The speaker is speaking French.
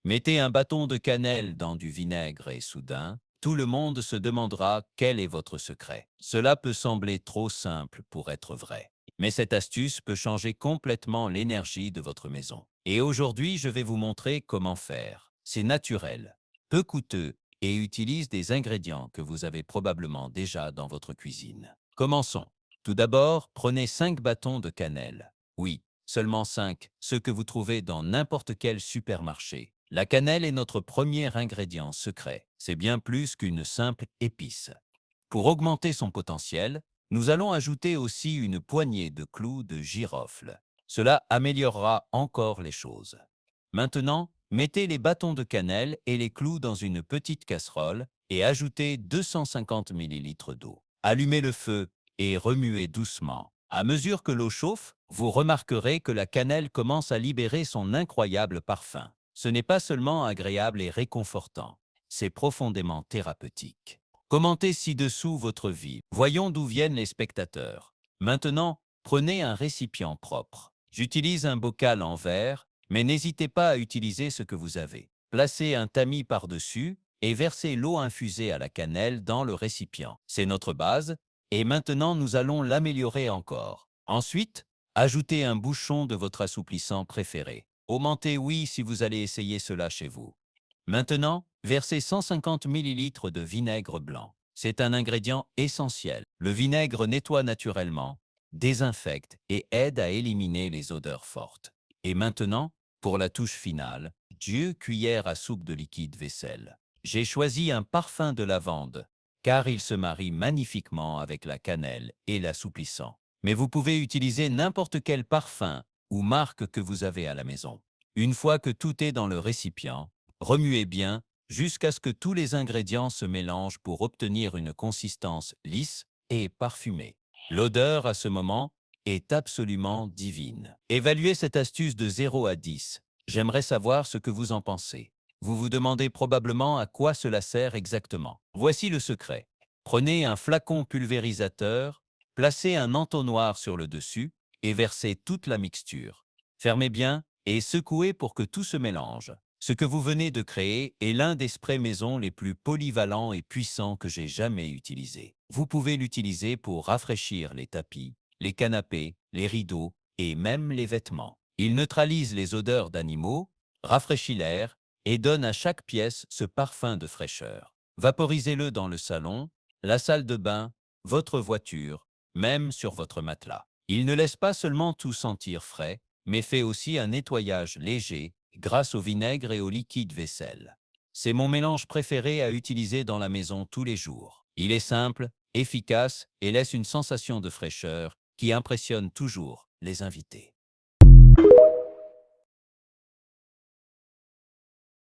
Mettez un bâton de cannelle dans du vinaigre et soudain, tout le monde se demandera quel est votre secret. Cela peut sembler trop simple pour être vrai. Mais cette astuce peut changer complètement l'énergie de votre maison. Et aujourd'hui, je vais vous montrer comment faire. C'est naturel, peu coûteux et utilise des ingrédients que vous avez probablement déjà dans votre cuisine. Commençons. Tout d'abord, prenez 5 bâtons de cannelle. Oui, seulement 5, ceux que vous trouvez dans n'importe quel supermarché. La cannelle est notre premier ingrédient secret. C'est bien plus qu'une simple épice. Pour augmenter son potentiel, nous allons ajouter aussi une poignée de clous de girofle. Cela améliorera encore les choses. Maintenant, mettez les bâtons de cannelle et les clous dans une petite casserole et ajoutez 250 ml d'eau. Allumez le feu et remuez doucement. À mesure que l'eau chauffe, vous remarquerez que la cannelle commence à libérer son incroyable parfum. Ce n'est pas seulement agréable et réconfortant, c'est profondément thérapeutique. Commentez ci-dessous votre vie. Voyons d'où viennent les spectateurs. Maintenant, prenez un récipient propre. J'utilise un bocal en verre, mais n'hésitez pas à utiliser ce que vous avez. Placez un tamis par-dessus et versez l'eau infusée à la cannelle dans le récipient. C'est notre base, et maintenant nous allons l'améliorer encore. Ensuite, ajoutez un bouchon de votre assouplissant préféré. Aumentez oui si vous allez essayer cela chez vous. Maintenant, versez 150 ml de vinaigre blanc. C'est un ingrédient essentiel. Le vinaigre nettoie naturellement, désinfecte et aide à éliminer les odeurs fortes. Et maintenant, pour la touche finale, 2 cuillères à soupe de liquide vaisselle. J'ai choisi un parfum de lavande, car il se marie magnifiquement avec la cannelle et l'assouplissant. Mais vous pouvez utiliser n'importe quel parfum ou marque que vous avez à la maison. Une fois que tout est dans le récipient, remuez bien jusqu'à ce que tous les ingrédients se mélangent pour obtenir une consistance lisse et parfumée. L'odeur, à ce moment, est absolument divine. Évaluez cette astuce de 0 à 10. J'aimerais savoir ce que vous en pensez. Vous vous demandez probablement à quoi cela sert exactement. Voici le secret. Prenez un flacon pulvérisateur, placez un entonnoir sur le dessus et versez toute la mixture. Fermez bien et secouez pour que tout se mélange. Ce que vous venez de créer est l'un des sprays maison les plus polyvalents et puissants que j'ai jamais utilisés. Vous pouvez l'utiliser pour rafraîchir les tapis, les canapés, les rideaux et même les vêtements. Il neutralise les odeurs d'animaux, rafraîchit l'air et donne à chaque pièce ce parfum de fraîcheur. Vaporisez-le dans le salon, la salle de bain, votre voiture, même sur votre matelas. Il ne laisse pas seulement tout sentir frais, mais fait aussi un nettoyage léger grâce au vinaigre et au liquide vaisselle. C'est mon mélange préféré à utiliser dans la maison tous les jours. Il est simple, efficace et laisse une sensation de fraîcheur qui impressionne toujours les invités.